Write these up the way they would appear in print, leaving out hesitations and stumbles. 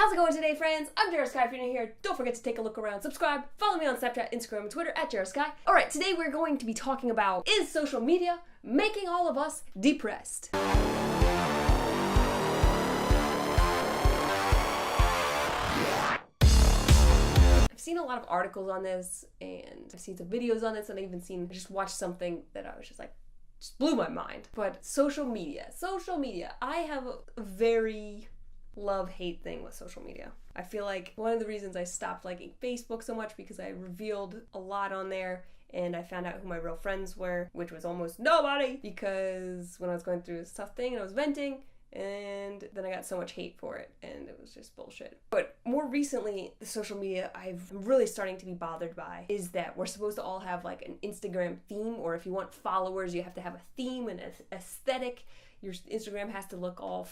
How's it going today, friends? I'm Jera. If you're new here, don't forget to take a look around, subscribe, follow me on Snapchat, Instagram, and Twitter at Jera. Alright, today we're going to be talking about, is social media making all of us depressed? I've seen a lot of articles on this, and I've seen some videos on this, and I just watched something that I was just blew my mind. But social media. I have a very love-hate thing with social media. I feel like one of the reasons I stopped liking Facebook so much because I revealed a lot on there and I found out who my real friends were, which was almost nobody, because when I was going through this tough thing and I was venting, and then I got so much hate for it, and it was just bullshit. But more recently, the social media I'm really starting to be bothered by is that we're supposed to all have like an Instagram theme, or if you want followers, you have to have a theme and an aesthetic. Your Instagram has to look all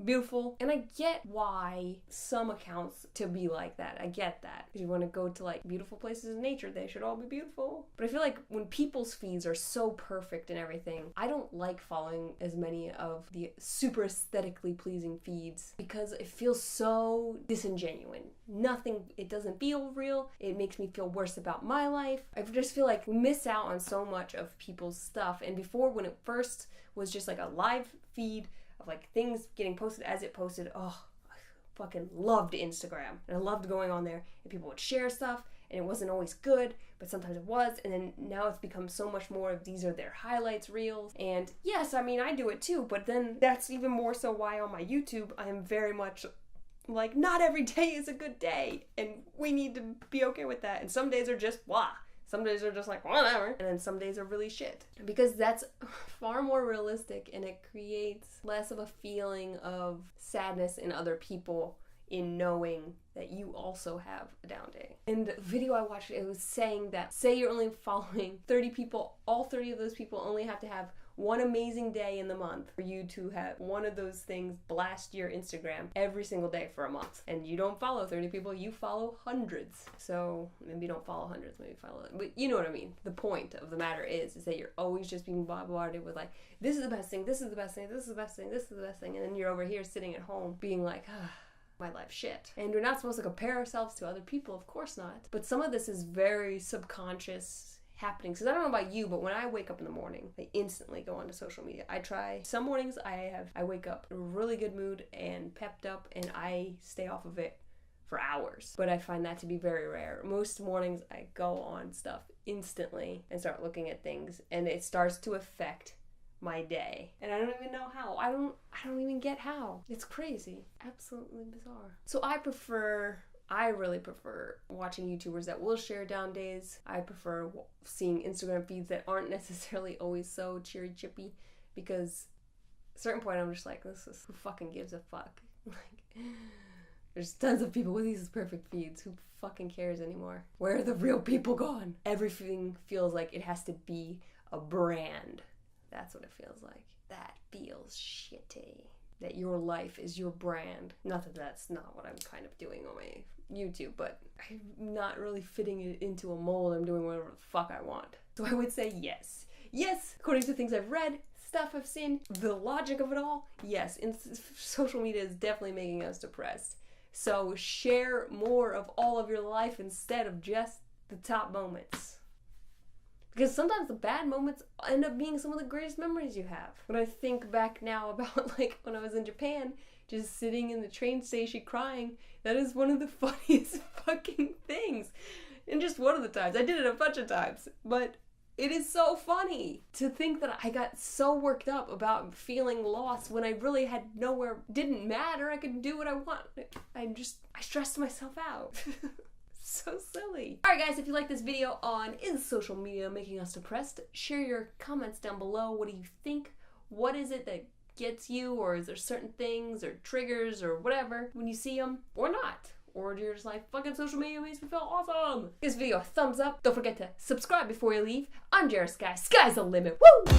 beautiful. And I get why some accounts to be like that. I get that. If you want to go to like beautiful places in nature, they should all be beautiful. But I feel like when people's feeds are so perfect and everything, I don't like following as many of the super aesthetically pleasing feeds because it feels so disingenuous. It doesn't feel real. It makes me feel worse about my life. I just feel like we miss out on so much of people's stuff. And before, when it first was just like a live feed of like things getting posted as it posted, I fucking loved Instagram. And I loved going on there and people would share stuff and it wasn't always good, but sometimes it was. And then now it's become so much more of these are their highlights reels. And yes, I mean, I do it too, but then that's even more so why on my YouTube I am very much like, not every day is a good day and we need to be okay with that. And some days are just blah. Some days are just like, whatever. And then some days are really shit. Because that's far more realistic and it creates less of a feeling of sadness in other people in knowing that you also have a down day. In the video I watched, it was saying that, say you're only following 30 people, all 30 of those people only have to have one amazing day in the month for you to have one of those things blast your Instagram every single day for a month. And you don't follow 30 people, you follow hundreds. So maybe you don't follow hundreds, maybe follow it. But you know what I mean. The point of the matter is that you're always just being bombarded with like, this is the best thing, this is the best thing, this is the best thing, this is the best thing. And then you're over here sitting at home being like, my life's shit. And we're not supposed to compare ourselves to other people, of course not. But some of this is very subconscious happening. Because I don't know about you, but when I wake up in the morning, I instantly go onto social media. I try. Some mornings I wake up in a really good mood and pepped up and I stay off of it for hours. But I find that to be very rare. Most mornings I go on stuff instantly and start looking at things and it starts to affect my day. And I don't even know how. I don't even get how. It's crazy. Absolutely bizarre. So I really prefer watching YouTubers that will share down days. I prefer seeing Instagram feeds that aren't necessarily always so cheery chippy because at a certain point I'm just like, who fucking gives a fuck? Like, there's tons of people with these perfect feeds. Who fucking cares anymore? Where are the real people gone? Everything feels like it has to be a brand. That's what it feels like. That feels shitty. That your life is your brand. Not that that's not what I'm kind of doing on my YouTube, but I'm not really fitting it into a mold. I'm doing whatever the fuck I want. So I would say yes. Yes, according to things I've read, stuff I've seen, the logic of it all, yes, social media is definitely making us depressed. So share more of all of your life instead of just the top moments. Because sometimes the bad moments end up being some of the greatest memories you have. When I think back now about like when I was in Japan, just sitting in the train station crying, that is one of the funniest fucking things. And just one of the times. I did it a bunch of times. But it is so funny to think that I got so worked up about feeling lost when I really had nowhere, didn't matter. I could do what I want. I stressed myself out. So silly. Alright guys, if you like this video on is social media making us depressed, share your comments down below. What do you think? What is it that gets you, or is there certain things or triggers or whatever when you see them, or not? Or you're just like, fucking social media makes me feel awesome. Give this video a thumbs up. Don't forget to subscribe before you leave. I'm Jera. Sky's the limit. Woo!